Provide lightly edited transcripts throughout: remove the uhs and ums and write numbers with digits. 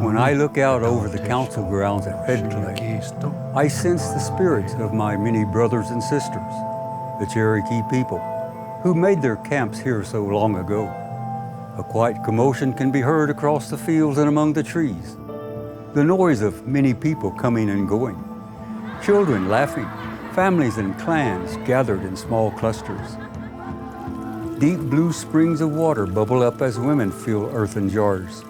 When I look out over the council grounds at Red Clay, I sense the spirits of my many brothers and sisters, the Cherokee people, who made their camps here so long ago. A quiet commotion can be heard across the fields and among the trees. The noise of many people coming and going, children laughing, families and clans gathered in small clusters. Deep blue springs of water bubble up as women fill earthen jars.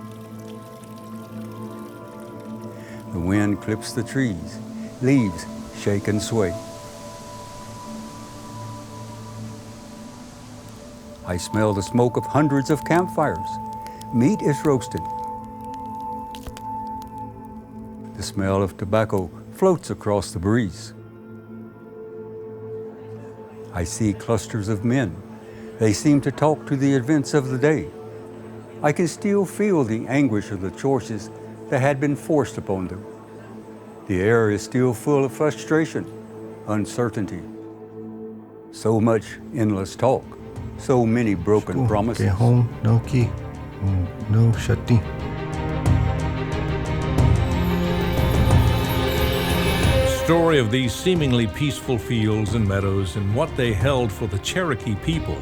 The wind clips the trees, leaves shake and sway. I smell the smoke of hundreds of campfires. Meat is roasted. The smell of tobacco floats across the breeze. I see clusters of men. They seem to talk to the events of the day. I can still feel the anguish of the choices that had been forced upon them. The air is still full of frustration, uncertainty. So much endless talk, so many broken promises. The story of these seemingly peaceful fields and meadows and what they held for the Cherokee people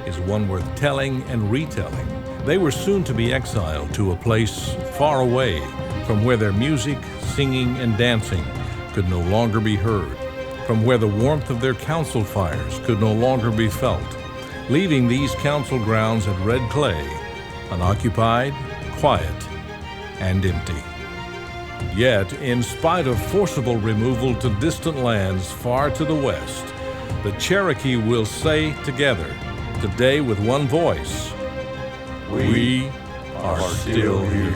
is one worth telling and retelling. They were soon to be exiled to a place far away from where their music, singing, and dancing could no longer be heard, from where the warmth of their council fires could no longer be felt, leaving these council grounds at Red Clay unoccupied, quiet, and empty. Yet, in spite of forcible removal to distant lands far to the west, the Cherokee will say together, today with one voice, we are still here.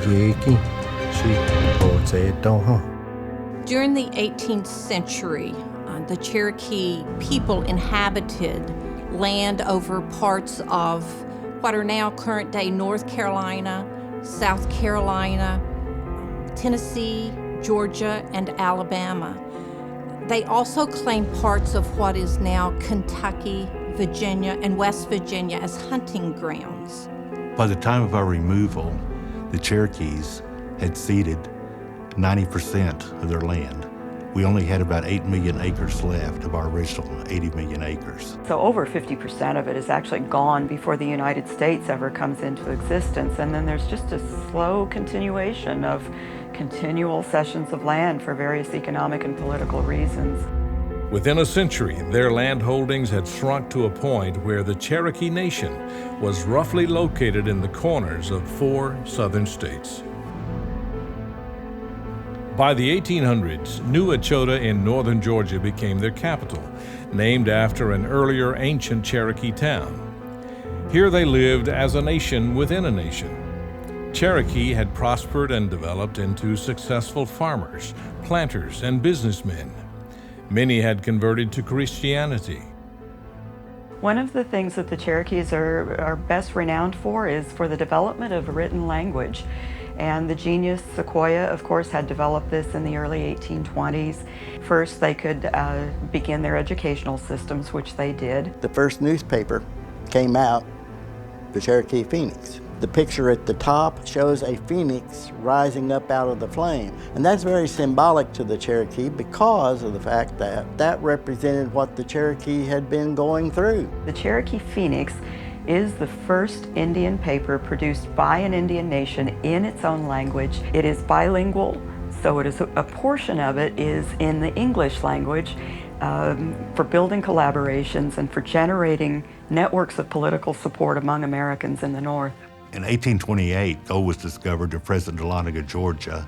During the 18th century, the Cherokee people inhabited land over parts of what are now current-day North Carolina, South Carolina, Tennessee, Georgia, and Alabama. They also claimed parts of what is now Kentucky, Virginia, and West Virginia as hunting grounds. By the time of our removal, the Cherokees had ceded 90% of their land. We only had about 8 million acres left of our original 80 million acres. So over 50% of it is actually gone before the United States ever comes into existence. And then there's just a slow continuation of continual cessions of land for various economic and political reasons. Within a century, their land holdings had shrunk to a point where the Cherokee Nation was roughly located in the corners of 4 southern states. By the 1800s, New Echota in northern Georgia became their capital, named after an earlier ancient Cherokee town. Here they lived as a nation within a nation. Cherokee had prospered and developed into successful farmers, planters, and businessmen. Many had converted to Christianity. One of the things that the Cherokees are best renowned for is for the development of a written language. And the genius Sequoyah, of course, had developed this in the early 1820s. First, they could begin their educational systems, which they did. The first newspaper came out, the Cherokee Phoenix. The picture at the top shows a phoenix rising up out of the flame. And that's very symbolic to the Cherokee because of the fact that that represented what the Cherokee had been going through. The Cherokee Phoenix is the first Indian paper produced by an Indian nation in its own language. It is bilingual, so it is a portion of it is in the English language for building collaborations and for generating networks of political support among Americans in the North. In 1828, gold was discovered at present Dahlonega, Georgia,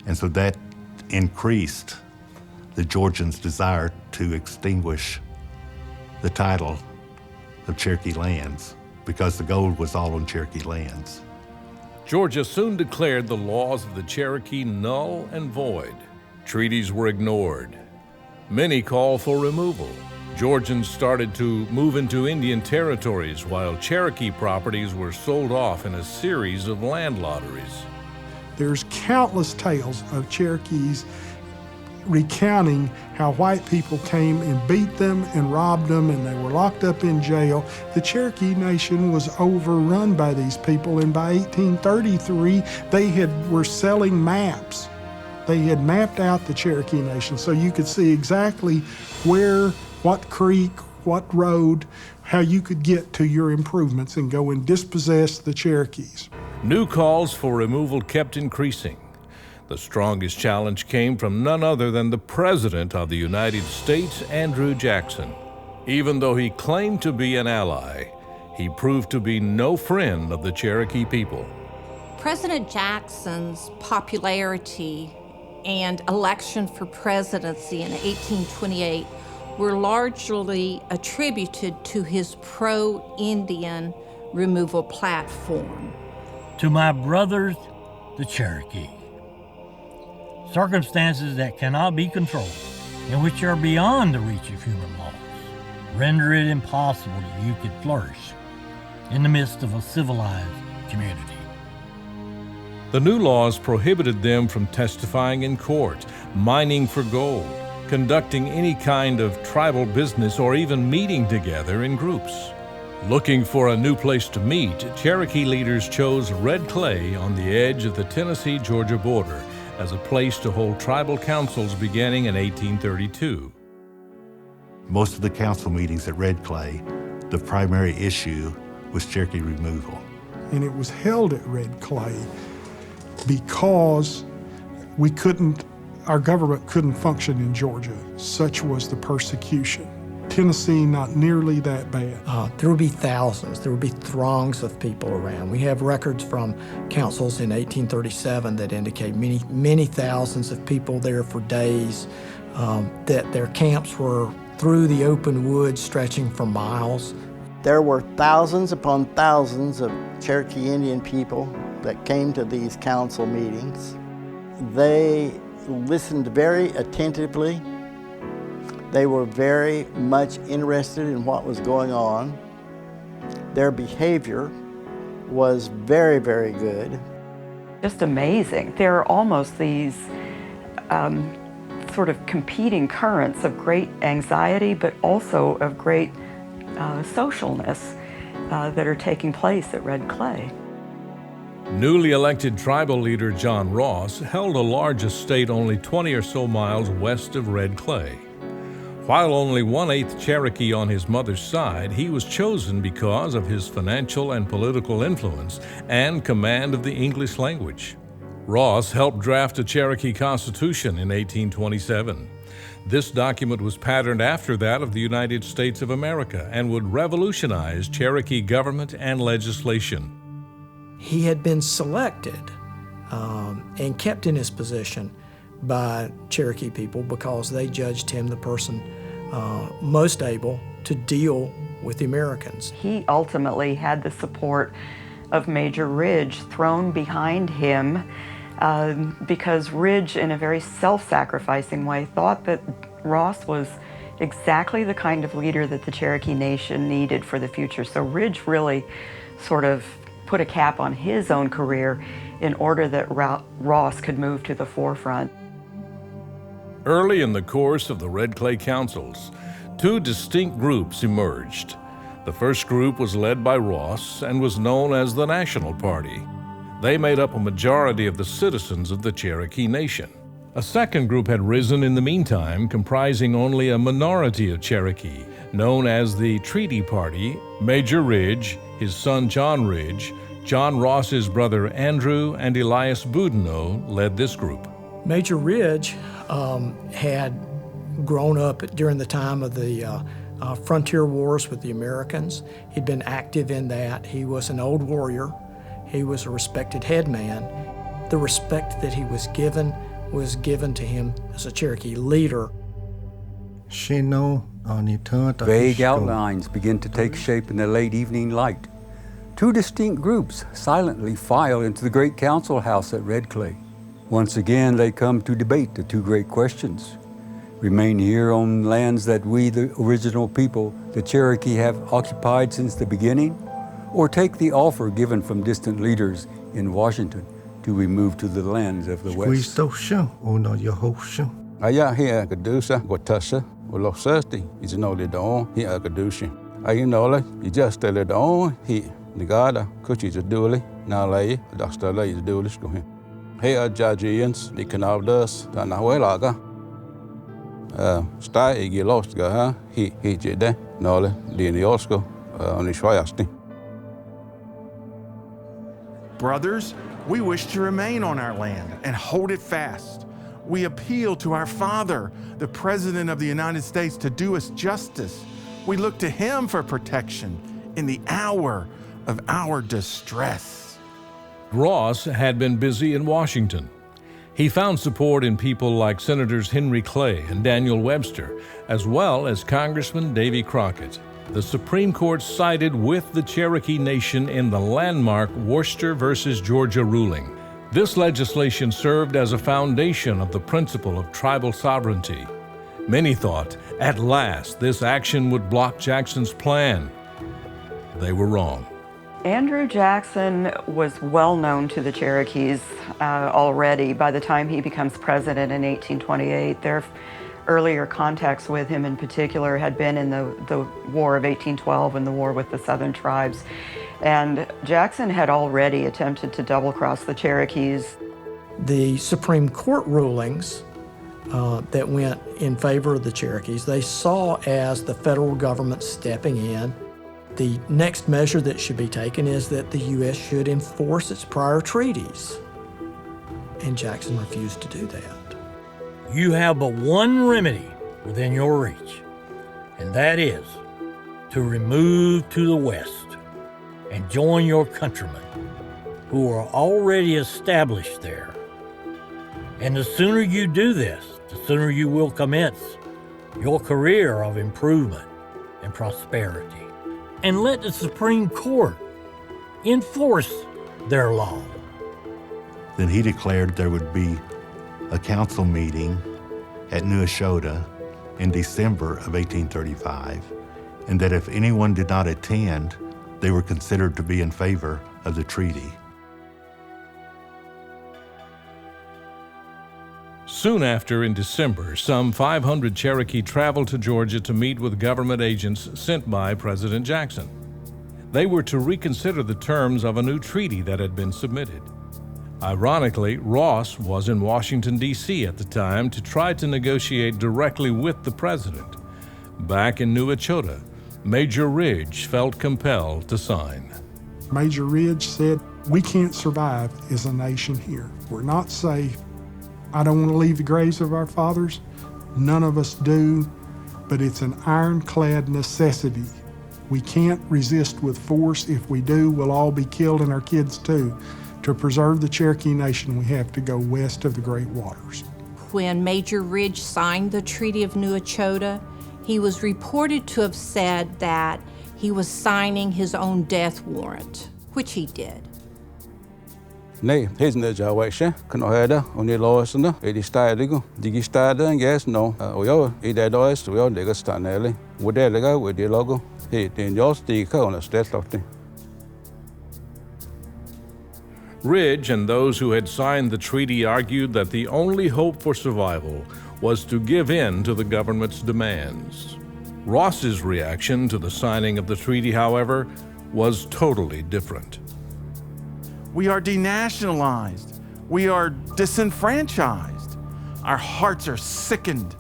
and so that increased the Georgians' desire to extinguish the title of Cherokee lands because the gold was all on Cherokee lands. Georgia soon declared the laws of the Cherokee null and void. Treaties were ignored. Many called for removal. Georgians started to move into Indian territories while Cherokee properties were sold off in a series of land lotteries. There's countless tales of Cherokees recounting how white people came and beat them and robbed them, and they were locked up in jail. The Cherokee Nation was overrun by these people, and by 1833, they were selling maps. They had mapped out the Cherokee Nation so you could see exactly where, what creek, what road, how you could get to your improvements and go and dispossess the Cherokees. New calls for removal kept increasing. The strongest challenge came from none other than the President of the United States, Andrew Jackson. Even though he claimed to be an ally, he proved to be no friend of the Cherokee people. President Jackson's popularity and election for presidency in 1828 were largely attributed to his pro-Indian removal platform. To my brothers, the Cherokee. Circumstances that cannot be controlled and which are beyond the reach of human laws render it impossible that you could flourish in the midst of a civilized community. The new laws prohibited them from testifying in court, mining for gold, conducting any kind of tribal business, or even meeting together in groups. Looking for a new place to meet, Cherokee leaders chose Red Clay on the edge of the Tennessee-Georgia border as a place to hold tribal councils beginning in 1832. Most of the council meetings at Red Clay, the primary issue was Cherokee removal. And it was held at Red Clay because our government couldn't function in Georgia. Such was the persecution. Tennessee, not nearly that bad. There would be thousands, there would be throngs of people around. We have records from councils in 1837 that indicate many thousands of people there for days, that their camps were through the open woods stretching for miles. There were thousands upon thousands of Cherokee Indian people that came to these council meetings. They listened very attentively. They were very much interested in what was going on. Their behavior was very, very good. Just amazing. There are almost these sort of competing currents of great anxiety, but also of great socialness that are taking place at Red Clay. Newly elected tribal leader John Ross held a large estate only 20 or so miles west of Red Clay. While only 1/8 Cherokee on his mother's side, he was chosen because of his financial and political influence and command of the English language. Ross helped draft a Cherokee Constitution in 1827. This document was patterned after that of the United States of America and would revolutionize Cherokee government and legislation. He had been selected and kept in his position by Cherokee people because they judged him the person most able to deal with the Americans. He ultimately had the support of Major Ridge thrown behind him because Ridge, in a very self-sacrificing way, thought that Ross was exactly the kind of leader that the Cherokee Nation needed for the future. So Ridge really sort of put a cap on his own career in order that Ross could move to the forefront. Early in the course of the Red Clay Councils, two distinct groups emerged. The first group was led by Ross and was known as the National Party. They made up a majority of the citizens of the Cherokee Nation. A second group had risen in the meantime, comprising only a minority of Cherokee, known as the Treaty Party. Major Ridge, his son John Ridge, John Ross's brother Andrew, and Elias Boudinot led this group. Major Ridge had grown up during the time of the frontier wars with the Americans. He'd been active in that. He was an old warrior. He was a respected headman. The respect that he was given was given to him as a Cherokee leader. Vague outlines begin to take shape in the late evening light. Two distinct groups silently file into the great council house at Red Clay. Once again, they come to debate the two great questions. Remain here on lands that we, the original people, the Cherokee, have occupied since the beginning, or take the offer given from distant leaders in Washington to remove to the lands of the West. Aya here Gadusa, Watasa, Ulo Thirsty, is no leader on here Gadushi. I know you just tell it on he, the Gada, Kuchis a dually, now lay, Dr. Lay is dually to him. Here are Jajians, the Canavdas, Tanahuelaga. Stai igi lost ga he jede, nole, Lieniosko, on the Schwayasti. Brothers, we wish to remain on our land and hold it fast. We appeal to our Father, the President of the United States, to do us justice. We look to him for protection in the hour of our distress. Ross had been busy in Washington. He found support in people like Senators Henry Clay and Daniel Webster, as well as Congressman Davy Crockett. The Supreme Court sided with the Cherokee Nation in the landmark Worcester versus Georgia ruling. This legislation served as a foundation of the principle of tribal sovereignty. Many thought, at last, this action would block Jackson's plan. They were wrong. Andrew Jackson was well known to the Cherokees already by the time he becomes president in 1828. Their earlier contacts with him in particular had been in the War of 1812 and the war with the Southern tribes. And Jackson had already attempted to double-cross the Cherokees. The Supreme Court rulings that went in favor of the Cherokees, they saw as the federal government stepping in. The next measure that should be taken is that the U.S. should enforce its prior treaties. And Jackson refused to do that. You have but one remedy within your reach, and that is to remove to the west and join your countrymen who are already established there. And the sooner you do this, the sooner you will commence your career of improvement and prosperity. And let the Supreme Court enforce their law. Then he declared there would be a council meeting at New Eshota in December of 1835, and that if anyone did not attend, they were considered to be in favor of the treaty. Soon after, in December, some 500 Cherokee traveled to Georgia to meet with government agents sent by President Jackson. They were to reconsider the terms of a new treaty that had been submitted. Ironically, Ross was in Washington, D.C. at the time to try to negotiate directly with the president. Back in New Echota, Major Ridge felt compelled to sign. Major Ridge said, "We can't survive as a nation here. We're not safe. I don't want to leave the graves of our fathers. None of us do, but it's an ironclad necessity. We can't resist with force. If we do, we'll all be killed and our kids too. To preserve the Cherokee Nation, we have to go west of the Great Waters." When Major Ridge signed the Treaty of New Echota, he was reported to have said that he was signing his own death warrant, which he did. Nay, here's no Jawasha, Canoheda, only Lawson, Eddie Stadigo, Digi Stada, yes, no, Oyo, Edadois, we all niggas Stanelli, would they go with the logo? He didn't just the on a state of the Ridge and those who had signed the treaty argued that the only hope for survival was to give in to the government's demands. Ross's reaction to the signing of the treaty, however, was totally different. We are denationalized. We are disenfranchised. Our hearts are sickened.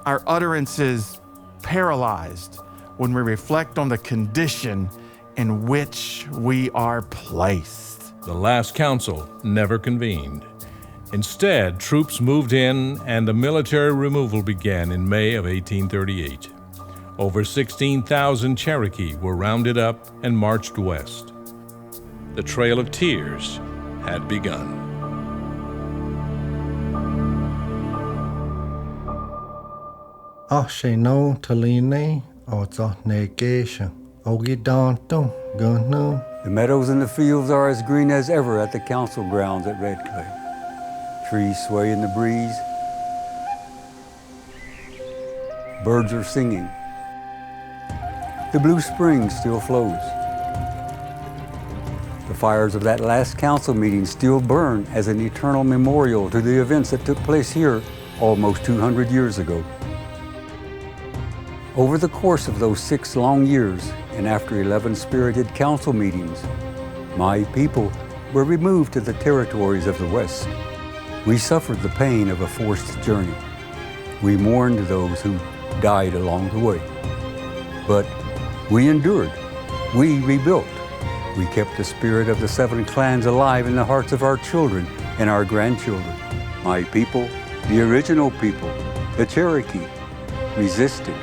Our utterances paralyzed when we reflect on the condition in which we are placed. The last council never convened. Instead, troops moved in and a military removal began in May of 1838. Over 16,000 Cherokee were rounded up and marched west. The Trail of Tears had begun. Asheno Taline, Oza Negation, Ogidonto, Gunu. The meadows and the fields are as green as ever at the council grounds at Red Clay. Trees sway in the breeze. Birds are singing. The blue spring still flows. The fires of that last council meeting still burn as an eternal memorial to the events that took place here almost 200 years ago. Over the course of those 6 long years, and after 11 spirited council meetings, my people were removed to the territories of the West. We suffered the pain of a forced journey. We mourned those who died along the way. But we endured. We rebuilt. We kept the spirit of the 7 clans alive in the hearts of our children and our grandchildren. My people, the original people, the Cherokee, resisted,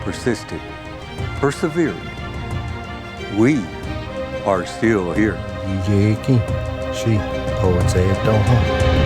persisted, persevered. We are still here. Yeki, she, Oza Doha.